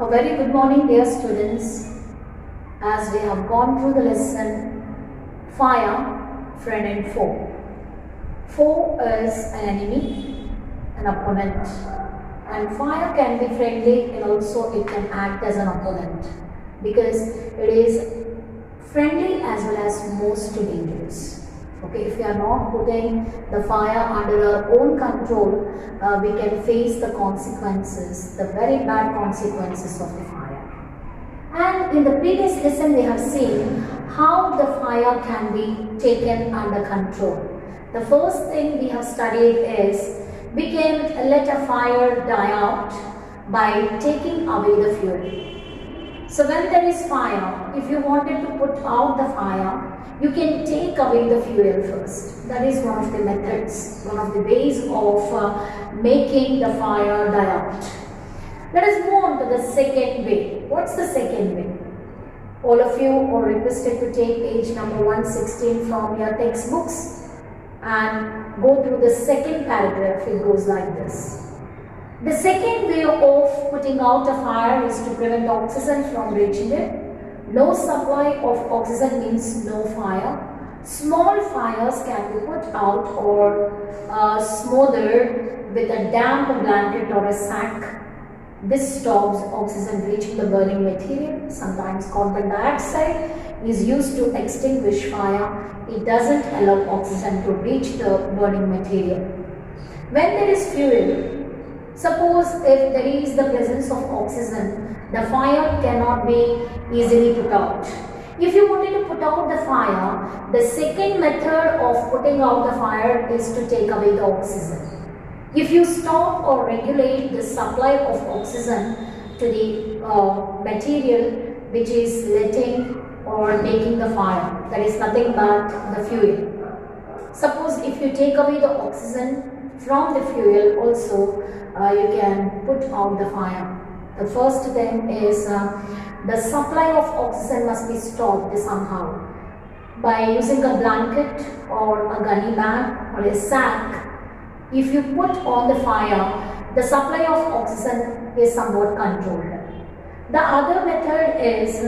A very good morning, dear students. As we have gone through the lesson fire, friend and foe. Foe is an enemy, an opponent, and fire can be friendly and also it can act as an opponent because it is friendly as well as most dangerous. Okay, if we are not putting the fire under our own control, we can face the consequences, the very bad consequences of the fire. And in the previous lesson, we have seen how the fire can be taken under control. The first thing we have studied is we can let a fire die out by taking away the fuel. So when there is fire, if you wanted to put out the fire, you can take away the fuel first. That is one of the methods, one of the ways of making the fire die out. Let us move on to the second way. What's the second way? All of you are requested to take page number 116 from your textbooks and go through the second paragraph. It goes like this. The second way of putting out a fire is to prevent oxygen from reaching it. No supply of oxygen means no fire. Small fires can be put out or smothered with a damp blanket or a sack. This stops oxygen reaching the burning material. Sometimes carbon dioxide is used to extinguish fire. It doesn't allow oxygen to reach the burning material. When there is fuel, suppose if there is the presence of oxygen, the fire cannot be easily put out. If you wanted to put out the fire, the second method of putting out the fire is to take away the oxygen. If you stop or regulate the supply of oxygen to the material which is letting or making the fire, that is nothing but the fuel. Suppose if you take away the oxygen from the fuel also, you can put out the fire. The first thing is the supply of oxygen must be stopped somehow by using a blanket or a gunny bag or a sack. If you put on the fire, the supply of oxygen is somewhat controlled. The other method is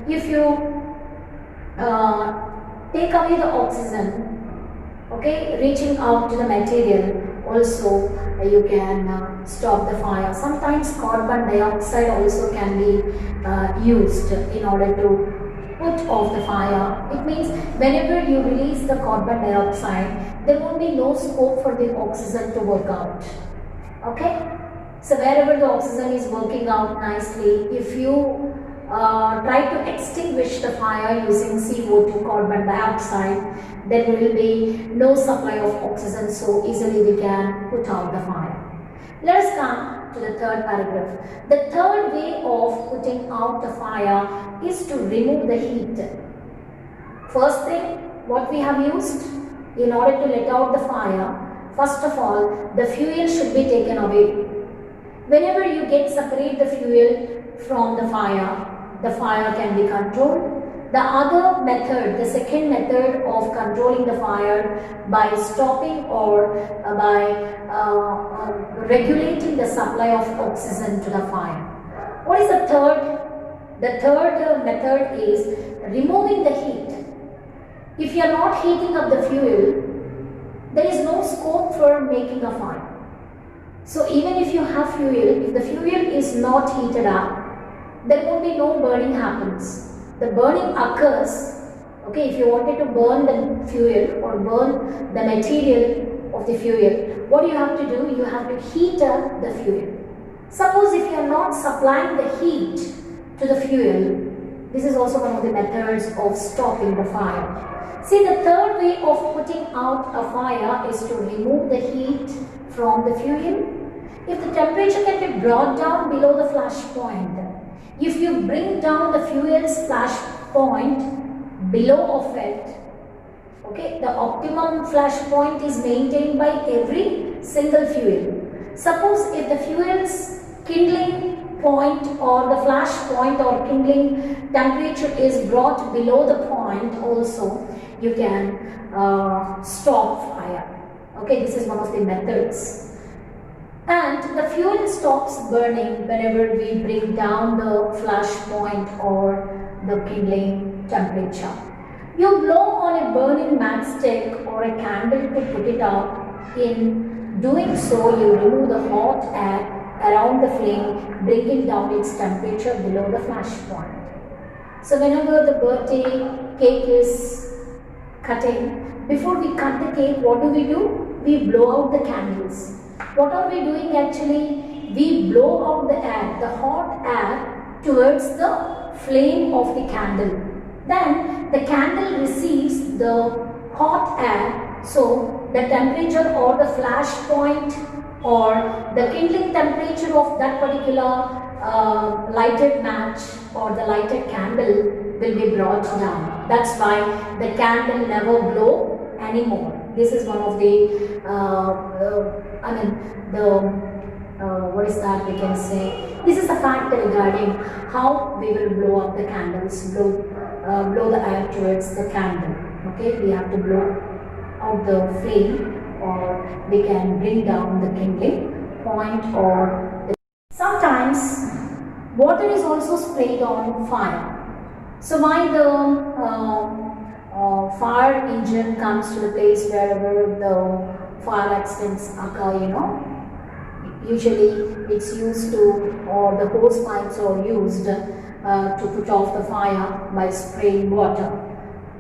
if you take away the oxygen, okay, reaching out to the material, also you can stop the fire. Sometimes carbon dioxide also can be used in order to put off the fire. It means whenever you release the carbon dioxide, there won't be no scope for the oxygen to work out. Okay? So wherever the oxygen is working out nicely, if you try to extinguish the fire using CO2, carbon dioxide, there will be no supply of oxygen, so easily we can put out the fire. Let us come to the third paragraph. The third way of putting out the fire is to remove the heat. First thing, what we have used in order to let out the fire, first of all, the fuel should be taken away. Whenever you separate the fuel from the fire can be controlled. The other method, the second method of controlling the fire by stopping or by regulating the supply of oxygen to the fire. What is the third? The third method is removing the heat. If you are not heating up the fuel, there is no scope for making a fire. So even if you have fuel, if the fuel is not heated up, there won't be no burning happens. The burning occurs, okay, if you wanted to burn the fuel or burn the material of the fuel, what you have to do, you have to heat up the fuel. Suppose if you are not supplying the heat to the fuel, this is also one of the methods of stopping the fire. See, the third way of putting out a fire is to remove the heat from the fuel. If the temperature can be brought down below the flash point, if you bring down the fuel's flash point below of it, okay, the optimum flash point is maintained by every single fuel. Suppose if the fuel's kindling point or the flash point or kindling temperature is brought below the point also, you can stop fire. Okay, this is one of the methods. and the fuel stops burning whenever we bring down the flash point or the kindling temperature. You blow on a burning matchstick or a candle to put it out. In doing so, you remove the hot air around the flame, bringing down its temperature below the flash point. So whenever the birthday cake is cutting, before we cut the cake, what do? We blow out the candles. What are we doing actually? We blow out the air, the hot air towards the flame of the candle. Then the candle receives the hot air, so the temperature or the flash point or the kindling temperature of that particular lighted match or the lighted candle will be brought down. That's why the candle never blow anymore. This is one of the, what is that we can say? This is a fact regarding how we will blow up the candles, blow the air towards the candle. Okay, we have to blow out the flame, or we can bring down the kindling point, or sometimes water is also sprayed on fire. So while the fire engine comes to the place wherever the fire accidents occur, usually it's used to, or the hose pipes are used to put off the fire by spraying water.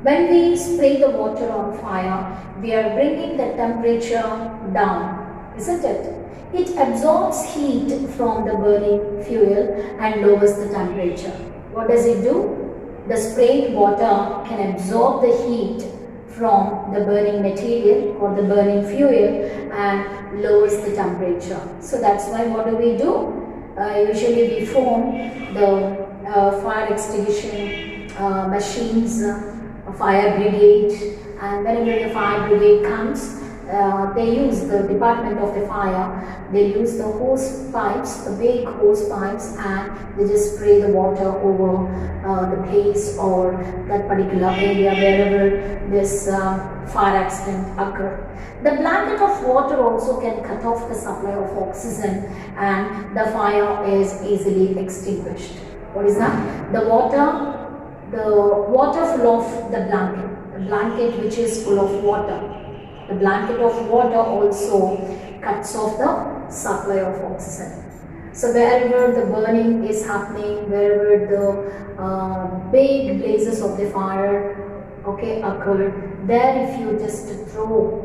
When we spray the water on fire, we are bringing the temperature down, isn't it? It absorbs heat from the burning fuel and lowers the temperature. What does it do? The sprayed water can absorb the heat from the burning material or the burning fuel and lowers the temperature. So that's why what do? Usually we form the fire extinguishing machines, fire brigade, and whenever the fire brigade comes, they use the department of the fire, they use the hose pipes, the big hose pipes, and they just spray the water over the place or that particular area wherever this fire accident occurred. The blanket of water also can cut off the supply of oxygen and the fire is easily extinguished. What is that? The water full of the blanket which is full of water. The blanket of water also cuts off the supply of oxygen. So wherever the burning is happening, wherever the big blazes of the fire occurred, there if you just throw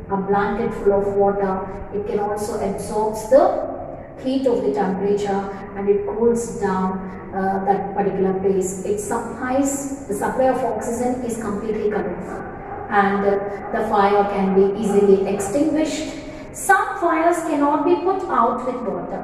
a blanket full of water, it can also absorb the heat of the temperature and it cools down that particular place. It supplies, the supply of oxygen is completely cut off, and the fire can be easily extinguished. Some fires cannot be put out with water.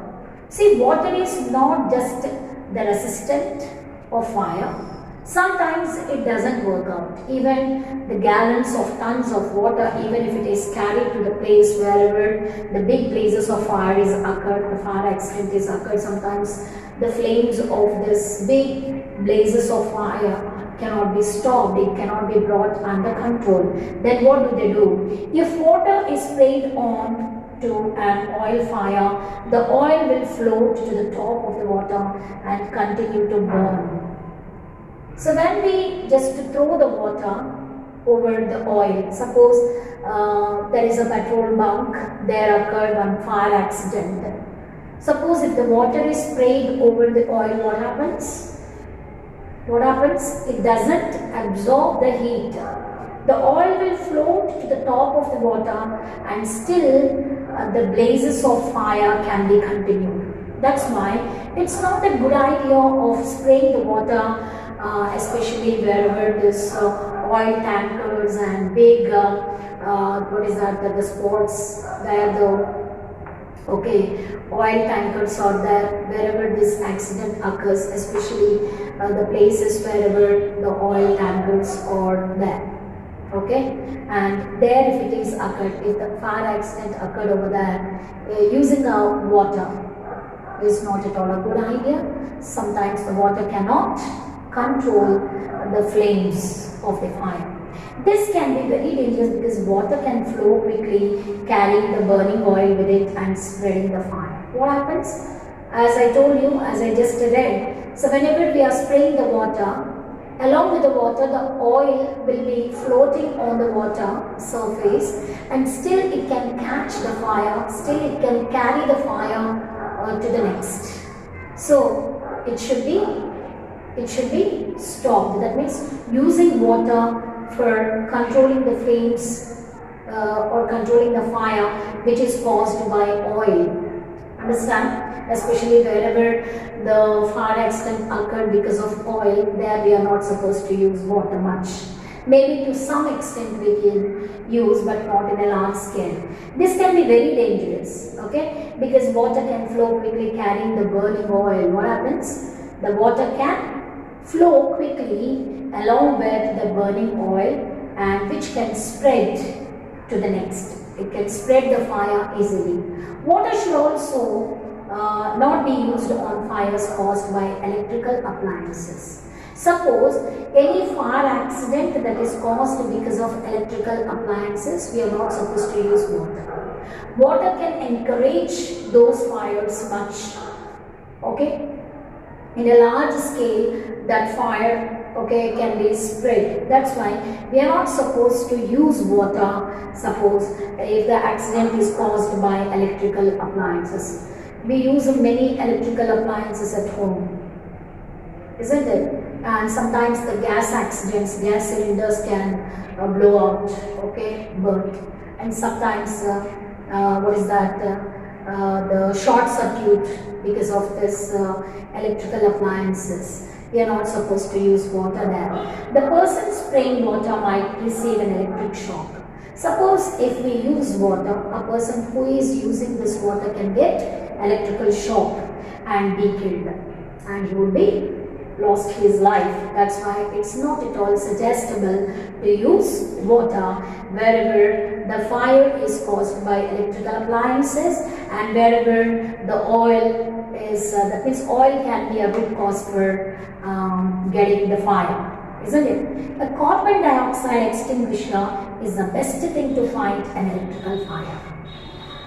See, water is not just the resistant of fire. Sometimes it doesn't work out. Even the gallons of tons of water, even if it is carried to the place wherever the big blazes of fire is occurred, the fire accident is occurred, sometimes the flames of this big blazes of fire cannot be stopped, it cannot be brought under control. Then what do? If water is sprayed on to an oil fire, the oil will float to the top of the water and continue to burn. So when we just throw the water over the oil, suppose there is a petrol bunk, there occurred one fire accident. Suppose if the water is sprayed over the oil, what happens? What happens? It doesn't absorb the heat. The oil will float to the top of the water and still the blazes of fire can be continued. That's why it's not a good idea of spraying the water, especially wherever this oil tankers and big, the spots where the oil tankers are there, wherever this accident occurs, especially the places wherever the oil tankers are there. And there if it is occurred, if the fire accident occurred over there, using the water is not at all a good idea. Sometimes the water cannot control the flames of the fire. This can be very dangerous because water can flow quickly, carrying the burning oil with it and spreading the fire. What happens? As I told you, as I just read, so whenever we are spraying the water, along with the water, the oil will be floating on the water surface, and still it can catch the fire, still it can carry the fire to the next. So it should be stopped. That means using water for controlling the flames or controlling the fire which is caused by oil. Understand? Especially wherever the fire accident occurred because of oil, there we are not supposed to use water much. Maybe to some extent we can use, but not in a large scale. This can be very dangerous, okay? Because water can flow quickly carrying the burning oil. What happens? The water can flow quickly along with the burning oil, and which can spread to the next. It can spread the fire easily. Water should also not be used on fires caused by electrical appliances. Suppose any fire accident that is caused because of electrical appliances, we are not supposed to use water. Water can encourage those fires much, okay? In a large scale, that fire, okay, can be spread. That's why we are not supposed to use water, suppose if the accident is caused by electrical appliances. We use many electrical appliances at home, isn't it? And sometimes the gas accidents, gas cylinders can blow out, okay, burn. And sometimes, the short circuit because of this electrical appliances. We are not supposed to use water there. The person spraying water might receive an electric shock. Suppose if we use water, a person who is using this water can get electrical shock and be killed, and he would be lost his life. That's why it's not at all suggestible to use water wherever the fire is caused by electrical appliances, and wherever the oil is, that means oil can be a root cause for getting the fire, isn't it? A carbon dioxide extinguisher is the best thing to fight an electrical fire.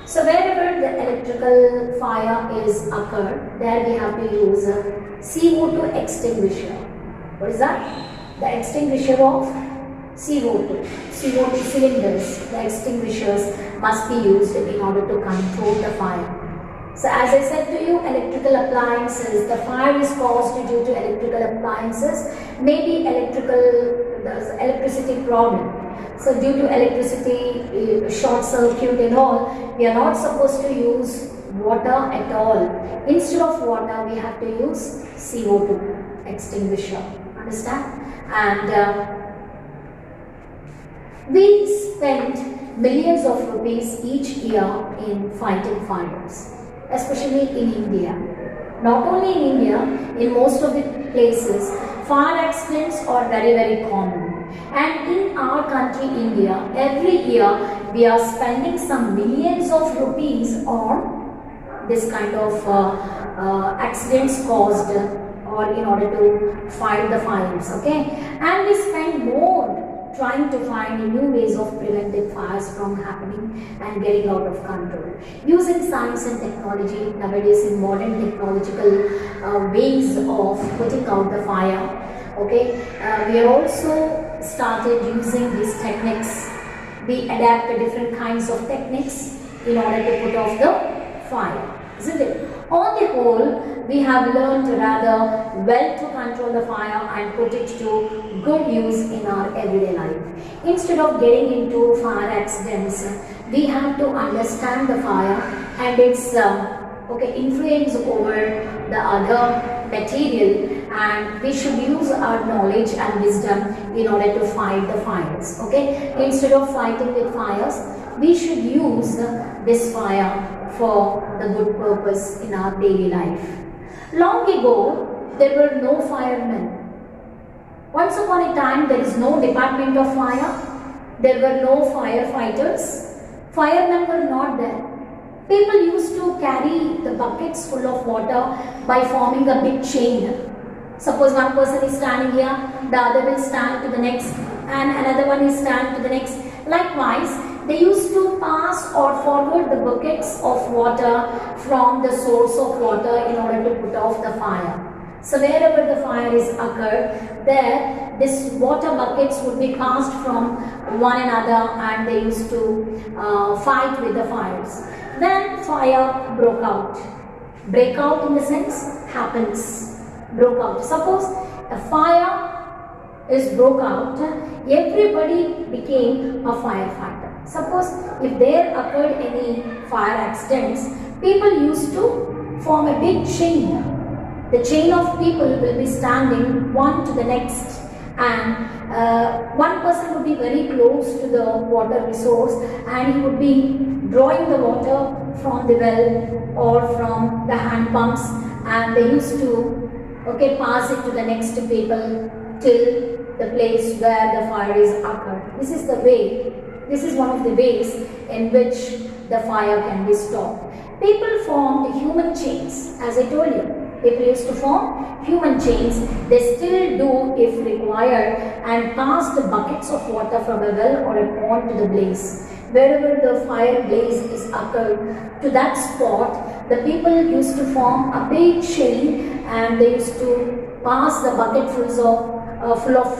So wherever the electrical fire is occurred, there we have to use a CO2 extinguisher. What is that? The extinguisher of CO2. CO2 cylinders, the extinguishers must be used in order to control the fire. So as I said to you, electrical appliances, the fire is caused due to electrical appliances, maybe electricity problem. So due to electricity, short circuit and all, we are not supposed to use water at all. Instead of water, we have to use CO2 extinguisher. Understand? And we spend millions of rupees each year in fighting fires, especially in India. Not only in India, in most of the places, fire accidents are very, very common. And in our country, India, every year we are spending some millions of rupees on this kind of accidents caused or in order to fight the fires, okay? And we spend more trying to find new ways of preventing fires from happening and getting out of control. Using science and technology nowadays in modern technological ways of putting out the fire, okay? We are also started using these techniques. We adapt to different kinds of techniques in order to put off the fire, isn't it? On the whole, we have learned rather well to control the fire and put it to good use in our everyday life. Instead of getting into fire accidents, we have to understand the fire and its influence over the other material, and we should use our knowledge and wisdom in order to fight the fires, okay? Instead of fighting with fires, we should use this fire for the good purpose in our daily life. Long ago, there were no firemen. Once upon a time, there is no department of fire. There were no firefighters. Firemen were not there. People used to carry the buckets full of water by forming a big chain. Suppose one person is standing here, the other will stand to the next and another one is stand to the next. Likewise, they used to pass or forward the buckets of water from the source of water in order to put off the fire. So wherever the fire is occurred, there this water buckets would be passed from one another, and they used to fight with the fires. Then fire broke out. Break out in the sense happens. Broke out. Suppose a fire is broke out, everybody became a firefighter. Suppose if there occurred any fire accidents, people used to form a big chain. The chain of people will be standing one to the next, and one person would be very close to the water resource, and he would be drawing the water from the well or from the hand pumps, and they used to pass it to the next people till the place where the fire is occurred. This is the way, this is one of the ways in which the fire can be stopped. People formed human chains, as I told you. People used to form human chains. They still do if required, and pass the buckets of water from a well or a pond to the blaze. Wherever the fire blaze is occurred, to that spot, the people used to form a big chain, and they used to pass the bucketfuls full of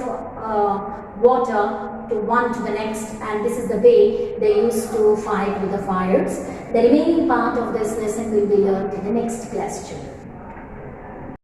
water to one to the next, and this is the way they used to fight with the fires. The remaining part of this lesson will be learned in the next class.